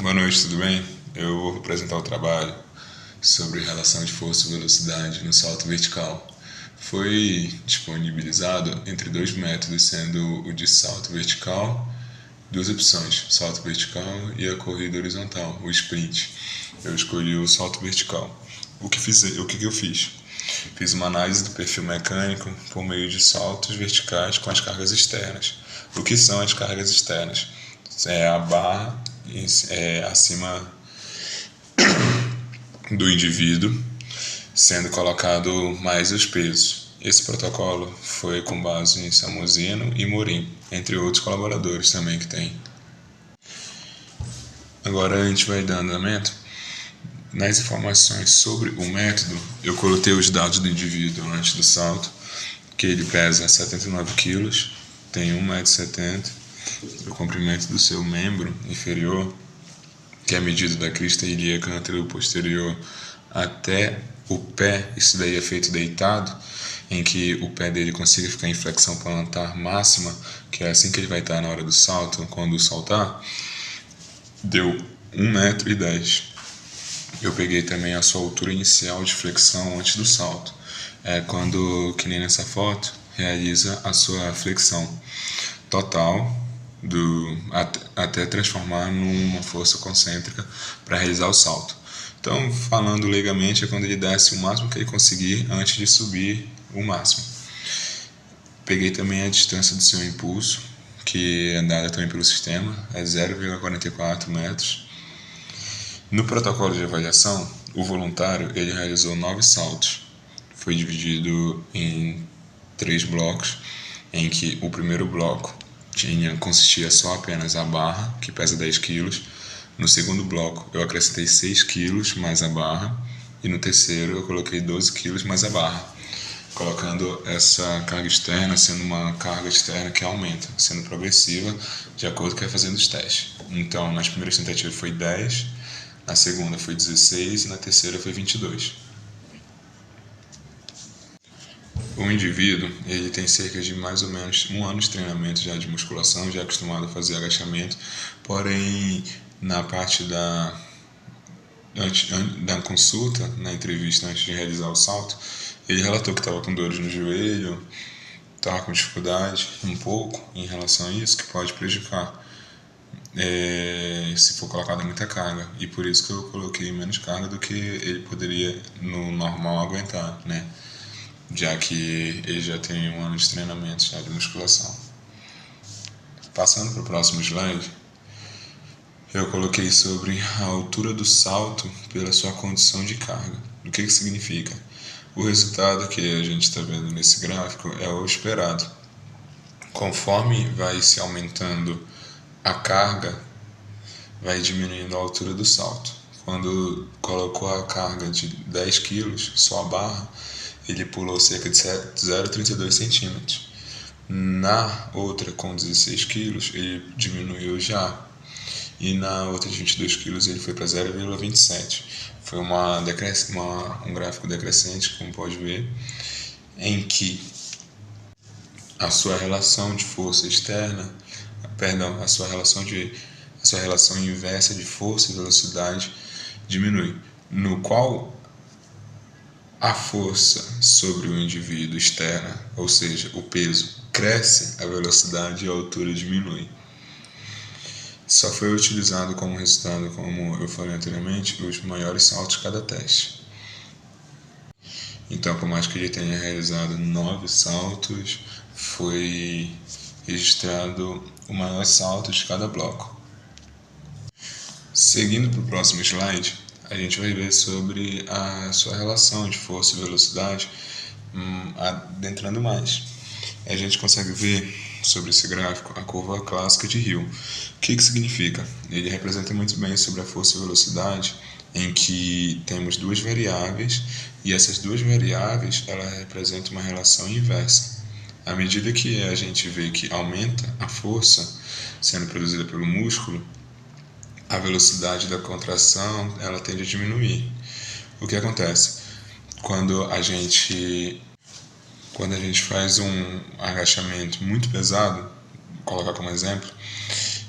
Boa noite, tudo bem? Eu vou apresentar o trabalho sobre relação de força e velocidade no salto vertical. Foi disponibilizado entre dois métodos, sendo o de salto vertical, duas opções, salto vertical e a corrida horizontal, o sprint. Eu escolhi o salto vertical. O que eu fiz? Fiz uma análise do perfil mecânico por meio de saltos verticais com as cargas externas. O que são as cargas externas? É a barra acima do indivíduo, sendo colocado mais os pesos. Esse protocolo foi com base em Samozino e Morim, entre outros colaboradores também que tem. Agora a gente vai dar andamento. Nas informações sobre o método, eu coloquei os dados do indivíduo antes do salto, que ele pesa 79 quilos, tem 1,70 m, o comprimento do seu membro inferior, que é a medida da crista ilíaca anterior posterior até o pé, isso daí é feito deitado, em que o pé dele consiga ficar em flexão plantar máxima, que é assim que ele vai estar na hora do salto, quando saltar, deu 1,10 m. Eu peguei também a sua altura inicial de flexão antes do salto. É quando, que nem nessa foto, realiza a sua flexão total até transformar numa força concêntrica para realizar o salto. Então, falando legalmente, é quando ele desce o máximo que ele conseguir antes de subir o máximo. Peguei também a distância do seu impulso, que é dada também pelo sistema, é 0,44 metros. No protocolo de avaliação, o voluntário ele realizou 9 saltos. Foi dividido em 3 blocos, em que o primeiro bloco consistia só apenas a barra, que pesa 10 kg. No segundo bloco, eu acrescentei 6 kg mais a barra. E no terceiro, eu coloquei 12 kg mais a barra, colocando essa carga externa sendo uma carga externa que aumenta, sendo progressiva, de acordo com o que vai fazendo os testes. Então, nas primeiras tentativas foi 10, na segunda foi 16 e na terceira foi 22. O indivíduo ele tem cerca de mais ou menos 1 ano de treinamento já de musculação, já é acostumado a fazer agachamento, porém na parte da consulta, na entrevista antes de realizar o salto, ele relatou que estava com dores no joelho, estava com dificuldade um pouco em relação a isso, que pode prejudicar se for colocada muita carga, e por isso que eu coloquei menos carga do que ele poderia no normal aguentar, né? Já que ele já tem 1 ano de treinamento já de musculação. Passando para o próximo slide, eu coloquei sobre a altura do salto pela sua condição de carga. O que significa? O resultado que a gente está vendo nesse gráfico é o esperado. Conforme vai se aumentando a carga, vai diminuindo a altura do salto. Quando colocou a carga de 10 kg, só a barra, ele pulou cerca de 0,32 centímetros. Na outra, com 16 kg, ele diminuiu já. E na outra de 22 kg, ele foi para 0,27. Foi um gráfico decrescente, como pode ver, em que a sua relação de força externa, perdão, a sua relação inversa de força e velocidade diminui, no qual a força sobre o indivíduo externa, ou seja, o peso, cresce, a velocidade e a altura diminui. Só foi utilizado como resultado, como eu falei anteriormente, os maiores saltos de cada teste. Então, por mais que ele tenha realizado 9 saltos, foi registrado o maior salto de cada bloco. Seguindo para o próximo slide, a gente vai ver sobre a sua relação de força e velocidade, adentrando mais. A gente consegue ver sobre esse gráfico a curva clássica de Hill. O que significa? Ele representa muito bem sobre a força e velocidade, em que temos duas variáveis e essas duas variáveis ela representam uma relação inversa. À medida que a gente vê que aumenta a força sendo produzida pelo músculo, a velocidade da contração ela tende a diminuir. O que acontece? Quando a gente faz um agachamento muito pesado, vou colocar como exemplo,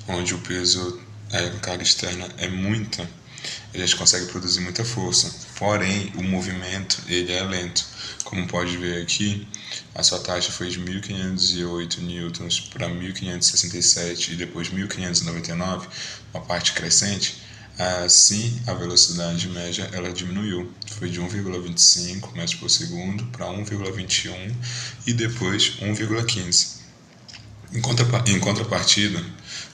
onde o peso a carga externa é muita, a gente consegue produzir muita força. Porém, o movimento ele é lento. Como pode ver aqui, a sua taxa foi de 1.508 newtons para 1.567 e depois 1.599, uma parte crescente. Assim, a velocidade média ela diminuiu. Foi de 1,25 metros por segundo para 1,21 e depois 1,15. Em contrapartida,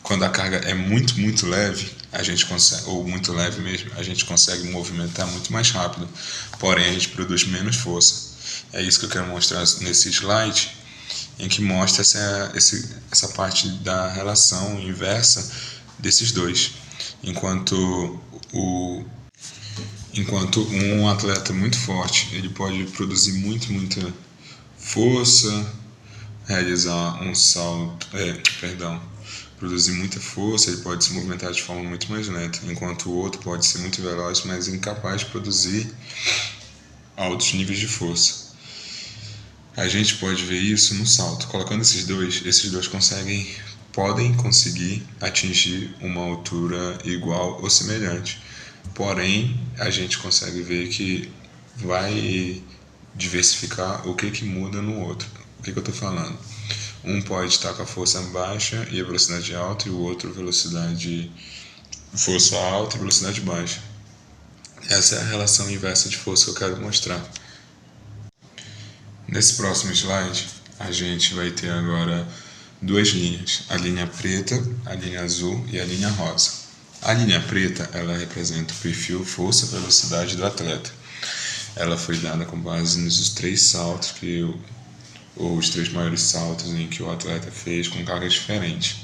quando a carga é muito leve, a gente consegue, ou muito leve mesmo, a gente consegue movimentar muito mais rápido, porém a gente produz menos força. É isso que eu quero mostrar nesse slide, em que mostra essa parte da relação inversa desses dois. Enquanto um atleta muito forte, ele pode produzir muita força, realizar um salto, produzir muita força, ele pode se movimentar de forma muito mais lenta, enquanto o outro pode ser muito veloz, mas incapaz de produzir altos níveis de força. A gente pode ver isso no salto. Colocando esses dois podem conseguir atingir uma altura igual ou semelhante. Porém, a gente consegue ver que vai diversificar o que muda no outro. O que eu estou falando? Um pode estar com a força baixa e a velocidade alta, e o outro força alta e velocidade baixa. Essa é a relação inversa de força que eu quero mostrar. Nesse próximo slide, a gente vai ter agora duas linhas, a linha preta, a linha azul e a linha rosa. A linha preta, ela representa o perfil força-velocidade do atleta. Ela foi dada com base nos três saltos os três maiores saltos em que o atleta fez com cargas diferentes.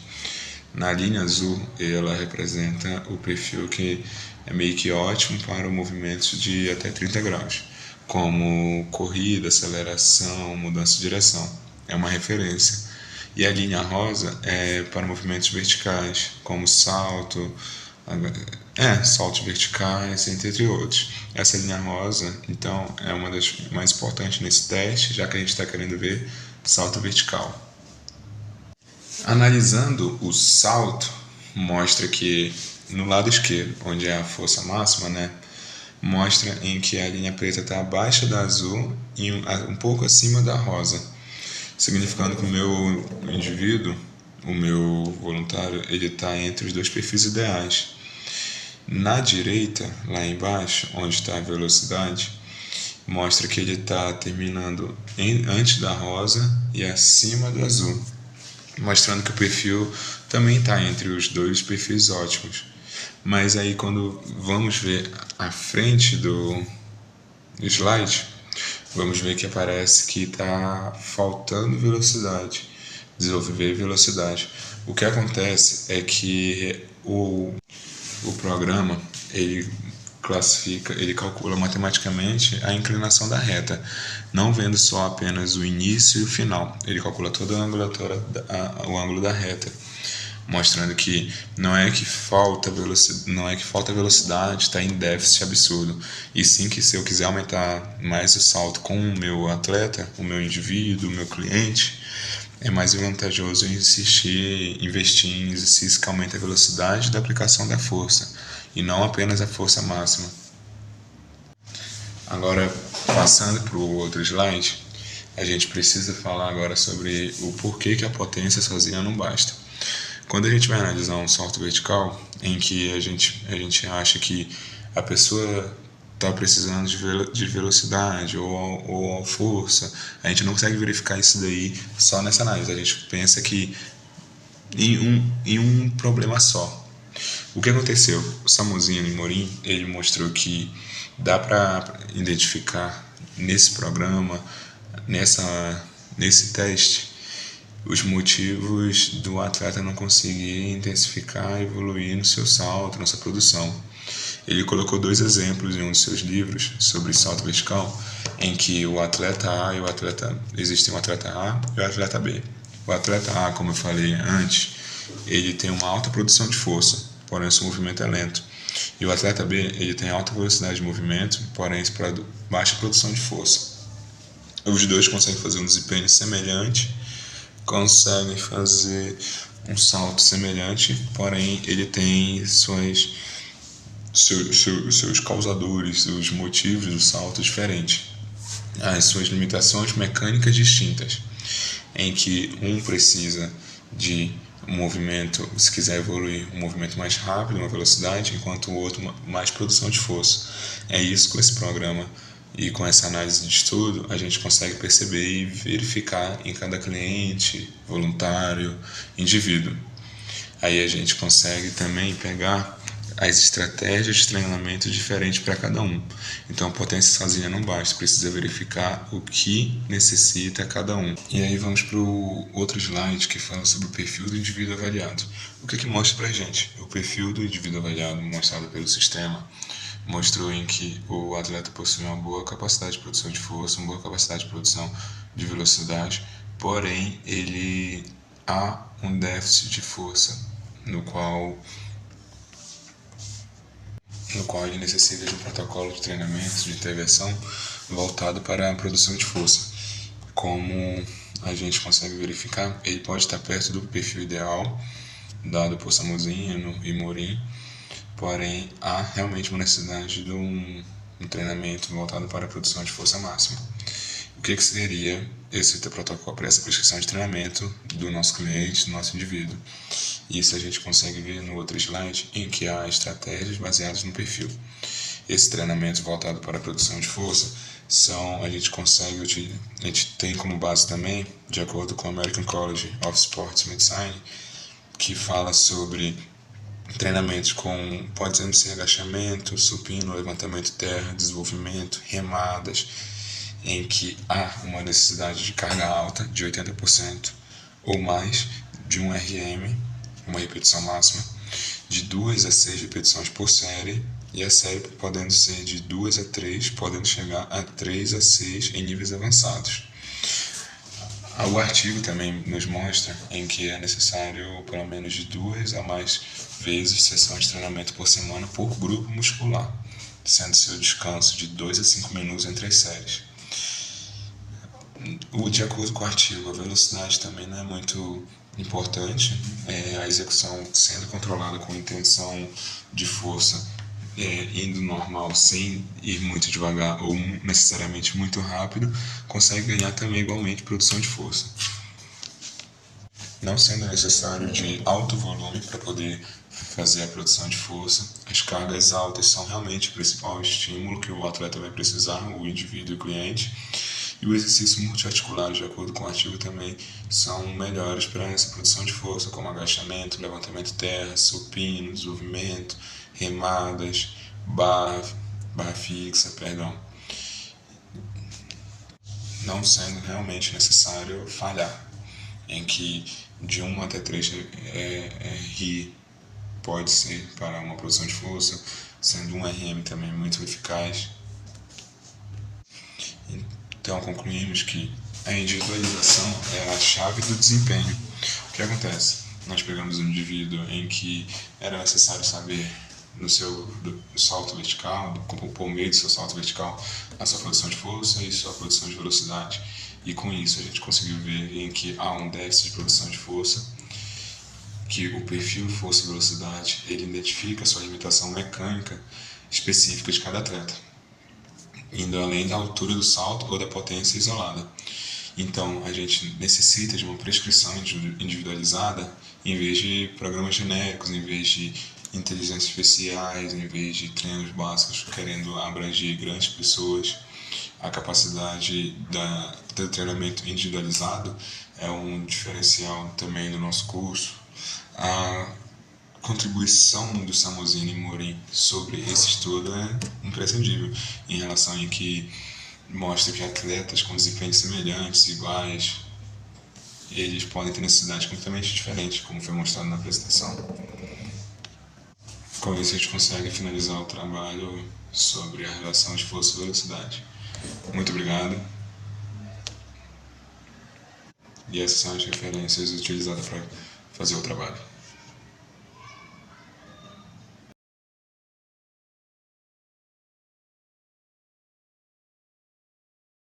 Na linha azul, ela representa o perfil que é meio que ótimo para movimentos de até 30 graus, como corrida, aceleração, mudança de direção. É uma referência. E a linha rosa é para movimentos verticais, como saltos verticais, entre outros. Essa linha rosa, então, é uma das mais importantes nesse teste, já que a gente está querendo ver salto vertical. Analisando o salto, mostra que no lado esquerdo, onde é a força máxima, mostra em que a linha preta está abaixo da azul e um pouco acima da rosa, significando que o meu indivíduo, o meu voluntário, ele está entre os dois perfis ideais. Na direita, lá embaixo, onde está a velocidade, mostra que ele está terminando antes da rosa e acima do azul, mostrando que o perfil também está entre os dois perfis ótimos. Mas aí quando vamos ver a frente do slide, vamos ver que aparece que está faltando velocidade, desenvolver velocidade. O que acontece é que o programa ele calcula matematicamente a inclinação da reta, não vendo só apenas o início e o final. Ele calcula toda a angulatura, o ângulo da reta, mostrando que não é que falta velocidade, está em déficit absurdo, e sim que se eu quiser aumentar mais o salto com o meu atleta, o meu indivíduo, o meu cliente, é mais vantajoso investir em exercícios que aumentem a velocidade da aplicação da força, e não apenas a força máxima. Agora, passando para o outro slide, a gente precisa falar agora sobre o porquê que a potência sozinha não basta. Quando a gente vai analisar um salto vertical, em que a gente acha que a pessoa está precisando de velocidade ou força, a gente não consegue verificar isso daí só nessa análise. A gente pensa que em um problema só. O que aconteceu? O Samozino e Morim, ele mostrou que dá para identificar nesse programa, nesse teste, os motivos do atleta não conseguir intensificar e evoluir no seu salto, na sua produção. Ele colocou dois exemplos em um de seus livros sobre salto vertical, em que existe um atleta A e o atleta B. O atleta A, como eu falei antes, ele tem uma alta produção de força, porém seu movimento é lento. E o atleta B, ele tem alta velocidade de movimento, porém baixa produção de força. Os dois conseguem fazer um desempenho semelhante, conseguem fazer um salto semelhante, porém ele tem seus causadores, os motivos do salto diferentes, as suas limitações mecânicas distintas, em que um precisa de um movimento, se quiser evoluir, um movimento mais rápido, uma velocidade, enquanto o outro mais produção de força. É isso com esse programa e com essa análise de estudo a gente consegue perceber e verificar em cada cliente, voluntário, indivíduo. Aí a gente consegue também pegar as estratégias de treinamento diferentes para cada um. Então, a potência sozinha não basta, precisa verificar o que necessita cada um. E aí vamos para o outro slide que fala sobre o perfil do indivíduo avaliado. O que mostra para a gente? O perfil do indivíduo avaliado mostrado pelo sistema mostrou em que o atleta possui uma boa capacidade de produção de força, uma boa capacidade de produção de velocidade, porém ele há um déficit de força no qual ele necessita de um protocolo de treinamento, de intervenção voltado para a produção de força. Como a gente consegue verificar, ele pode estar perto do perfil ideal dado por Samozino e Morim, porém há realmente uma necessidade de um treinamento voltado para a produção de força máxima. O que seria esse protocolo para essa prescrição de treinamento do nosso cliente, do nosso indivíduo? Isso a gente consegue ver no outro slide, em que há estratégias baseadas no perfil. Esse treinamento voltado para a produção de força a gente tem como base também, de acordo com o American College of Sports Medicine, que fala sobre treinamentos com, pode ser agachamento, supino, levantamento de terra, desenvolvimento, remadas, em que há uma necessidade de carga alta de 80% ou mais de um RM, uma repetição máxima, de 2 a 6 repetições por série, e a série podendo ser de 2 a 3, podendo chegar a 3 a 6 em níveis avançados. O artigo também nos mostra em que é necessário pelo menos de 2 a mais vezes sessões de treinamento por semana por grupo muscular, sendo seu descanso de 2 a 5 minutos entre as séries. De acordo com o artigo, a velocidade também não é muito importante, a execução sendo controlada com intenção de força, indo normal sem ir muito devagar ou necessariamente muito rápido, consegue ganhar também igualmente produção de força. Não sendo necessário de alto volume para poder fazer a produção de força, as cargas altas são realmente o principal estímulo que o atleta vai precisar, o indivíduo e o cliente. E os exercícios multiarticulares, de acordo com o artigo, também são melhores para essa produção de força, como agachamento, levantamento de terra, supino, desenvolvimento, remadas, barra fixa, não sendo realmente necessário falhar, em que de 1 até 3 RI pode ser para uma produção de força, sendo um RM também muito eficaz. Então concluímos que a individualização é a chave do desempenho. O que acontece? Nós pegamos um indivíduo em que era necessário saber no seu salto vertical, por meio do seu salto vertical, a sua produção de força e sua produção de velocidade. E com isso a gente conseguiu ver em que há um déficit de produção de força, que o perfil força e velocidade ele identifica a sua limitação mecânica específica de cada atleta, indo além da altura do salto ou da potência isolada. Então, a gente necessita de uma prescrição individualizada em vez de programas genéricos, em vez de inteligências especiais, em vez de treinos básicos querendo abranger grandes pessoas. A capacidade do treinamento individualizado é um diferencial também do nosso curso. A contribuição do Samozino e Morim sobre esse estudo é imprescindível, em relação em que mostra que atletas com desempenhos semelhantes, iguais, eles podem ter necessidades completamente diferentes, como foi mostrado na apresentação. Com isso a gente consegue finalizar o trabalho sobre a relação de força e velocidade. Muito obrigado. E essas são as referências utilizadas para fazer o trabalho.